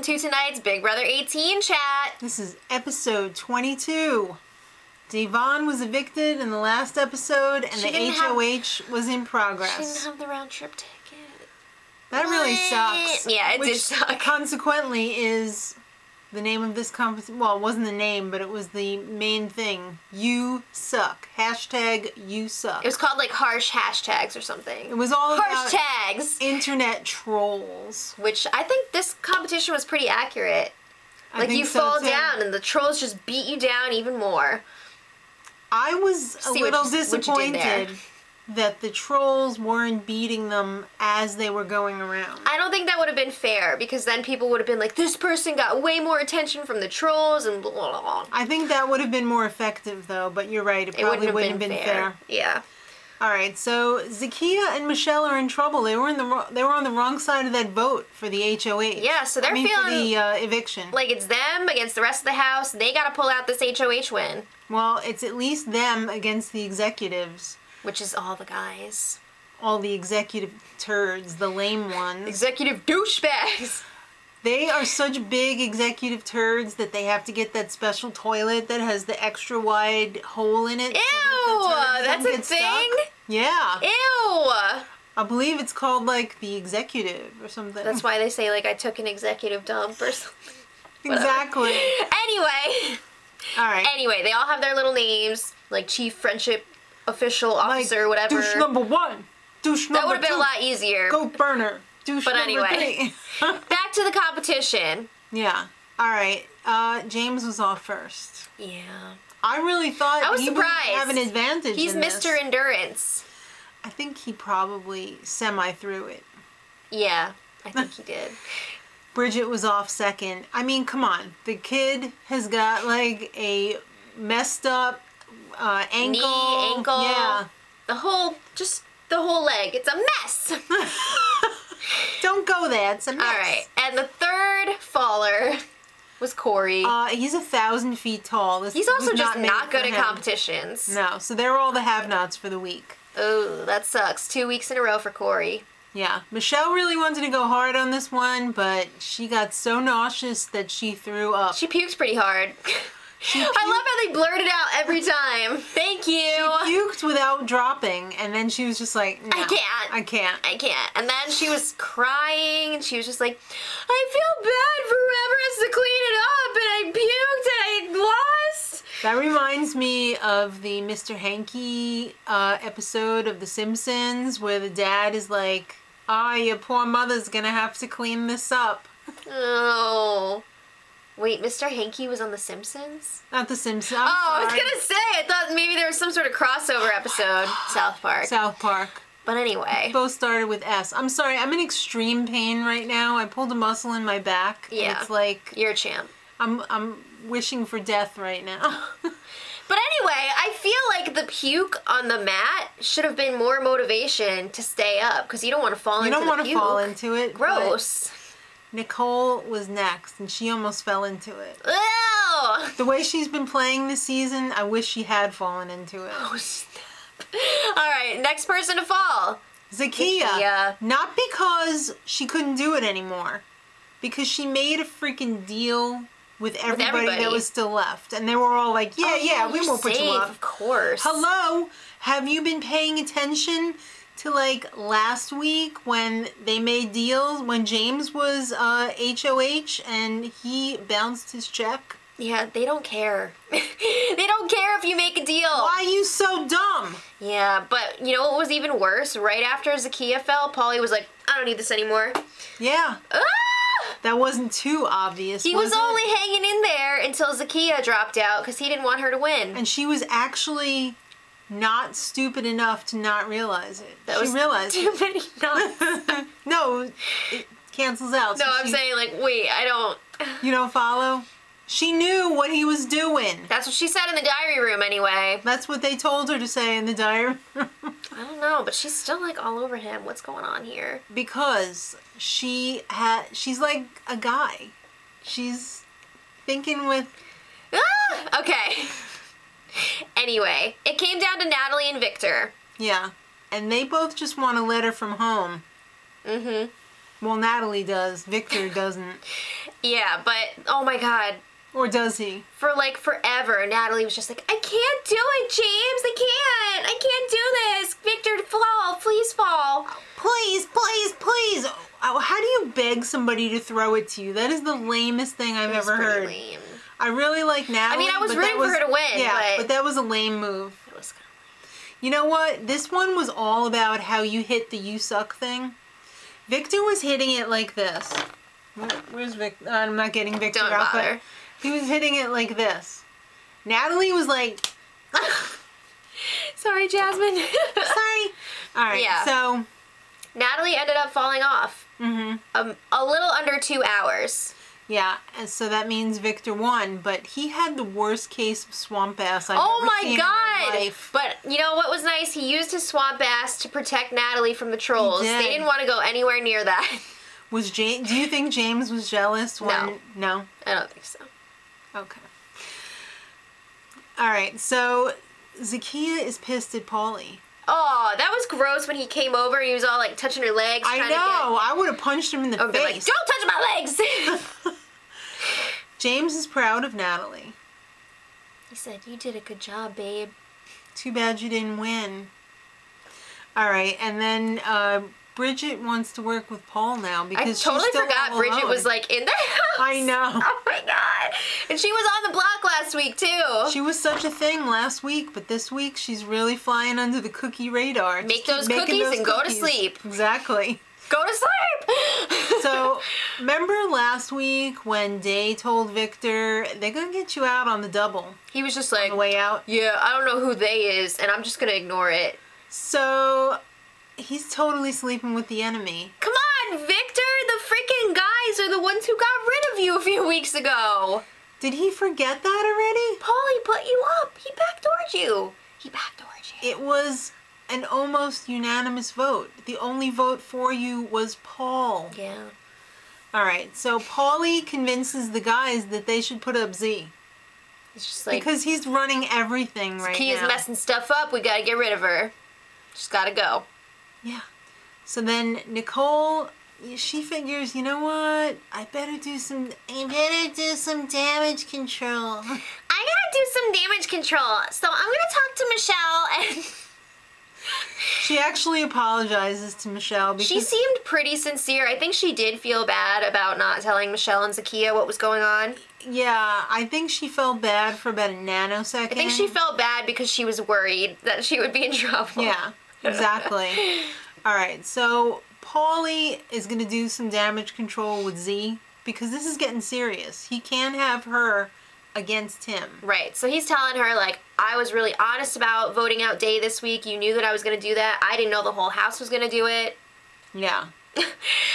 to tonight's Big Brother 18 chat. This is episode 22. Devon was evicted in the last episode, and the HOH was in progress. She didn't have the round trip ticket. That really sucks. Yeah, it did Which suck. Consequently is the name of this competition. Well, it wasn't the name, but it was the main thing. You suck. Hashtag you suck. It was called like harsh hashtags or something. It was all harsh about tags. internet trolls. Which I think this competition was pretty accurate. Like you fall down and the trolls just beat you down even more. I was a little disappointed that the trolls weren't beating them as they were going around. I don't think that would have been fair, because then people would have been like, this person got way more attention from the trolls and blah, blah, blah. I think that would have been more effective, though, but you're right. It probably wouldn't have been fair. Yeah. All right, so Zakiya and Michelle are in trouble. They were on the wrong side of that vote for the HOH. Yeah, so they're feeling for the eviction. Like it's them against the rest of the house. They got to pull out this HOH win. Well, it's at least them against the executives. Which is all the guys. All the executive turds, the lame ones. Executive douchebags. They are such big executive turds that they have to get that special toilet that has the extra wide hole in it. Ew! So that's a thing? Stuck. Yeah. Ew! I believe it's called like the executive or something. That's why they say like I took an executive dump or something. Exactly. Anyway. Alright. Anyway, they all have their little names, like Chief Friendship Official Officer, like, whatever. Douche number 1. Douche number 2. That would have been a lot easier. Goat burner. Douche but number anyway, 3. back to the competition. Yeah. Alright. James was off first. Yeah. I really thought I was he surprised. would have an advantage. He's Mr. Endurance. I think he probably semi-threw it. Yeah, I think he did. Bridget was off second. I mean, come on. The kid has got like a messed up ankle. Knee, ankle. Yeah. The whole leg. It's a mess. Don't go there. It's a mess. Alright, and the third faller was Corey. He's 1,000 feet tall. He's also just not good at competitions. No, so they're all the have-nots for the week. Oh, that sucks. 2 weeks in a row for Corey. Yeah. Michelle really wanted to go hard on this one, but she got so nauseous that she threw up. She puked pretty hard. I love how they blurt it out every time. Thank you. She puked without dropping, and then she was just like, no, I can't. And then she was crying, and she was just like, I feel bad for whoever has to clean it up, and I puked, and I lost. That reminds me of the Mr. Hanky episode of The Simpsons, where the dad is like, your poor mother's gonna have to clean this up. Oh. Wait, Mr. Hanky was on The Simpsons? Not The Simpsons. I was gonna say, I thought maybe there was some sort of crossover episode. South Park. South Park. But anyway. Both started with S. I'm sorry, I'm in extreme pain right now. I pulled a muscle in my back. Yeah. And it's like... You're a champ. I'm wishing for death right now. But anyway, I feel like the puke on the mat should have been more motivation to stay up, because you don't want to fall into the puke. You don't want to fall into it. Gross. Nicole was next, and she almost fell into it. Ew! The way she's been playing this season, I wish she had fallen into it. Oh, snap. Alright, next person to fall. Zakiya. Not because she couldn't do it anymore. Because she made a freaking deal with everybody that was still left. And they were all like, yeah, we won't put you up. Of course. Hello? Have you been paying attention to like last week when they made deals, when James was HOH and he bounced his check? Yeah, they don't care. They don't care if you make a deal. Why are you so dumb? Yeah, but you know what was even worse? Right after Zakiya fell, Paulie was like, I don't need this anymore. Yeah. Ah! That wasn't too obvious, He was only hanging in there until Zakiya dropped out because he didn't want her to win. And she was actually not stupid enough to not realize it. She realized too many nuts. No, it cancels out. No, I'm saying like, wait, I don't... You don't follow? She knew what he was doing. That's what she said in the diary room anyway. That's what they told her to say in the diary room. I don't know, but she's still like all over him. What's going on here? Because she's like a guy. She's thinking with... Ah! Okay. Anyway, it came down to Natalie and Victor. Yeah. And they both just want a letter from home. Mm-hmm. Well, Natalie does. Victor doesn't. Yeah, but, oh my god. Or does he? For, like, forever, Natalie was just like, I can't do it, James! I can't do this! Victor, fall! Please fall! Please, please, please! Oh, how do you beg somebody to throw it to you? That is the lamest thing I've ever heard. Lame. I really like Natalie. I mean, I was rooting for her to win, yeah, but that was a lame move. It was kind of lame. You know what? This one was all about how you hit the you suck thing. Victor was hitting it like this. Where's Victor? I'm not getting Victor Don't out, bother. but he was hitting it like this. Natalie was like, Sorry, Jasmine. sorry. All right, Yeah. so Natalie ended up falling off. Mm-hmm. A little under 2 hours. yeah, and so that means Victor won, but he had the worst case of swamp ass I've ever seen in my life. But you know what was nice? He used his swamp ass to protect Natalie from the trolls. He did. They didn't want to go anywhere near that. Was James? Do you think James was jealous when? No. I don't think so. Okay. All right, so Zakiya is pissed at Paulie. Oh, that was gross when he came over. He was all like touching her legs. I know. I would have punched him in the I would be like, face. don't touch my legs! James is proud of Natalie. He said, you did a good job, babe. Too bad you didn't win. All right, and then Bridget wants to work with Paul now because I totally she's still forgot all Bridget alone. was like in the house. I know. Oh my god. And she was on the block last week too. She was such a thing last week, but this week she's really flying under the cookie radar. Make Just those keep making cookies those and go to cookies. sleep. Exactly. Go to sleep! So, remember last week when Day told Victor, they're going to get you out on the double He was just on like, the way out? yeah, I don't know who they is, and I'm just gonna ignore it. So, he's totally sleeping with the enemy. Come on, Victor! The freaking guys are the ones who got rid of you a few weeks ago. Did he forget that already? Paulie put you up. He backdoored you. He backdoored you. It was an almost unanimous vote. The only vote for you was Paul. Yeah. Alright, so Paulie convinces the guys that they should put up Z. It's just like, Because he's running everything right Kia's now. messing stuff up. We gotta get rid of her. Just gotta go. Yeah. So then Nicole, she figures, you know what? I better do some damage control. I gotta do some damage control. So I'm gonna talk to Michelle and... She actually apologizes to Michelle because She seemed pretty sincere. I think she did feel bad about not telling Michelle and Zakiya what was going on. yeah, I think she felt bad for about a nanosecond. I think she felt bad because she was worried that she would be in trouble. Yeah, exactly. Alright, so Paulie is going to do some damage control with Z because this is getting serious. He can't have her against him. Right, so he's telling her, like, I was really honest about voting out Day this week. You knew that I was going to do that. I didn't know the whole house was going to do it. Yeah.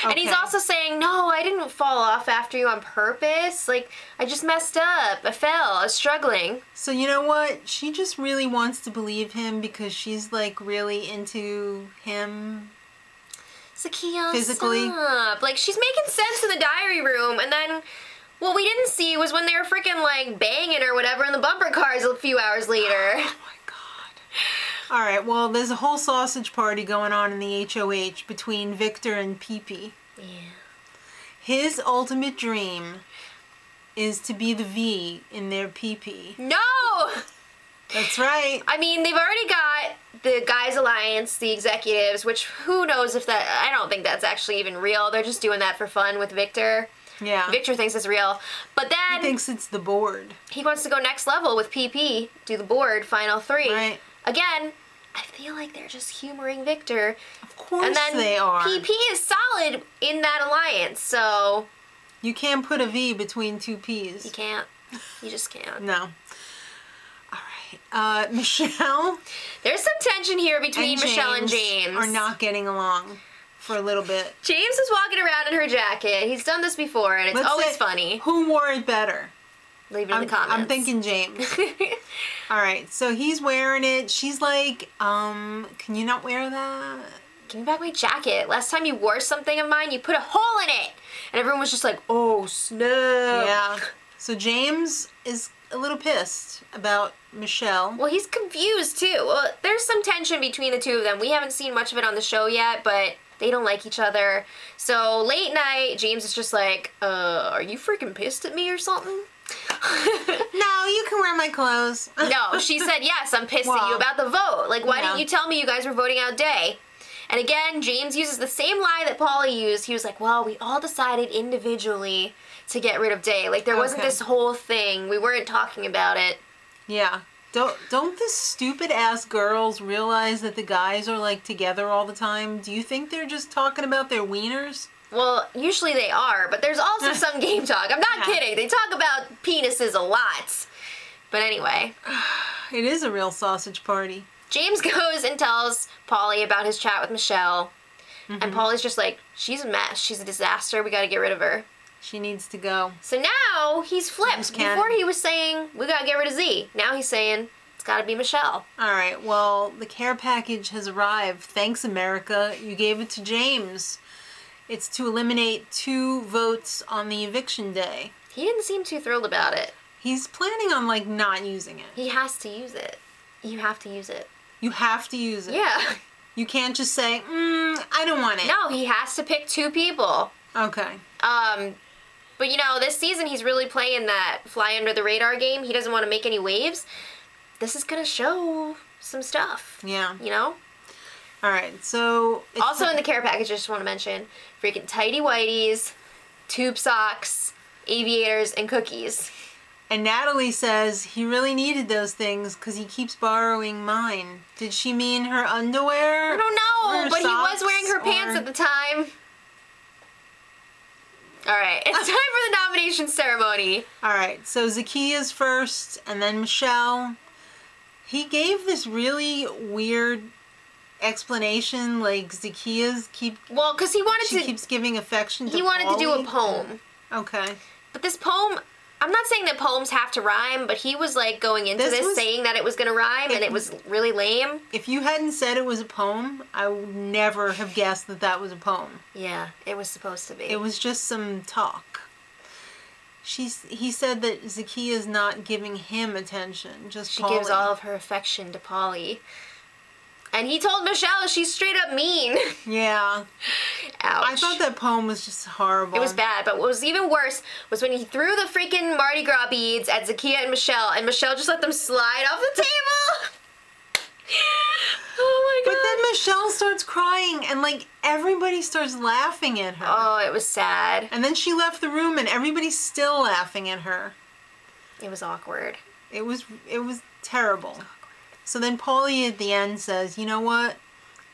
And he's Okay. also saying, no, I didn't fall off after you on purpose. Like, I just messed up. I fell. I was struggling. So you know what? She just really wants to believe him because she's like really into him. Zakiya, Physically. stop. Like, she's making sense in the diary room, and then what we didn't see was when they were freaking, like, banging or whatever in the bumper cars a few hours later. Oh my god. Alright, well, there's a whole sausage party going on in the HOH between Victor and Pee-Pee. Yeah. His ultimate dream is to be the V in their Pee-Pee. No! That's right. I mean, they've already got the Guys Alliance, the executives, which who knows if that... I don't think that's actually even real. They're just doing that for fun with Victor. Yeah. Victor thinks it's real. But He then thinks it's the board. he wants to go next level with PP, do the board, final 3. Right. Again, I feel like they're just humoring Victor. Of course And then they are. PP is solid in that alliance, so You can't put a V between two P's. you can't. You just can't. No. Alright. Michelle There's some tension here between and Michelle and James. are not getting along for a little bit. James is walking around in her jacket. He's done this before, and it's Let's always say, funny. Who wore it better? Leave it in the comments. I'm thinking James. Alright, so he's wearing it. She's like, can you not wear that? Give me back my jacket. Last time you wore something of mine, you put a hole in it. And everyone was just like, oh, snap. Yeah. So James is a little pissed about Michelle. Well, he's confused, too. Well, there's some tension between the two of them. We haven't seen much of it on the show yet, but They don't like each other. So late night, James is just like, are you freaking pissed at me or something? No, you can wear my clothes. No, she said, yes, I'm pissed at you about the vote. Like, why didn't you tell me you guys were voting out Day? And again, James uses the same lie that Paulie used. He was like, well, we all decided individually to get rid of Day. Like, there wasn't this whole thing. We weren't talking about it. Yeah. Don't the stupid ass girls realize that the guys are like together all the time? Do you think they're just talking about their wieners? Well, usually they are, but there's also some game talk. I'm not kidding. They talk about penises a lot. But anyway. It is a real sausage party. James goes and tells Paulie about his chat with Michelle. And Paulie's just like, she's a mess. She's a disaster. We gotta get rid of her. She needs to go. So now he's flipped. Before he was saying, we gotta get rid of Z. Now he's saying, it's gotta be Michelle. Alright, well, the care package has arrived. Thanks, America. You gave it to James. It's to eliminate 2 votes on the eviction day. He didn't seem too thrilled about it. He's planning on, like, not using it. He has to use it. You have to use it. You have to use it. Yeah. You can't just say, I don't want it. No, he has to pick 2 people. Okay. But you know, this season he's really playing that fly under the radar game. He doesn't want to make any waves. This is gonna show some stuff. Yeah. You know? Alright, so... Also in the care package, I just want to mention, freaking tighty whities, tube socks, aviators, and cookies. And Natalie says he really needed those things because he keeps borrowing mine. Did she mean her underwear? I don't know, but he was wearing her pants at the time. Alright, it's time for the nomination ceremony. Alright, so Zacchaeus first, and then Michelle. He gave this really weird explanation, like Zacchaeus Well, because he wanted she keeps giving affection to He wanted to do a Paulie. poem. Okay. But this poem, I'm not saying that poems have to rhyme, but he was like going into this saying that it was going to rhyme, and it was really lame. If you hadn't said it was a poem, I would never have guessed that that was a poem. Yeah, it was supposed to be. It was just some talk. He said that Zacchaeus not giving him attention, just She Paulie. gives all of her affection to Paulie. And he told Michelle she's straight up mean. Yeah. Ouch. I thought that poem was just horrible. It was bad, but what was even worse was when he threw the freaking Mardi Gras beads at Zacchaeus and Michelle just let them slide off the table. Oh my god. But then Michelle starts crying, and like everybody starts laughing at her. Oh, it was sad. And then she left the room, and everybody's still laughing at her. It was awkward. It was terrible. So then Paulie at the end says, you know what?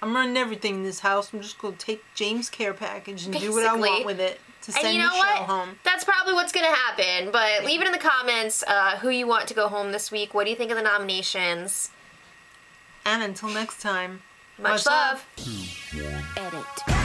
I'm running everything in this house. I'm just going to take James' care package and do what I want with it to send Michelle home. That's probably what's going to happen. But leave it in the comments who you want to go home this week. What do you think of the nominations? And until next time, much love. Edit.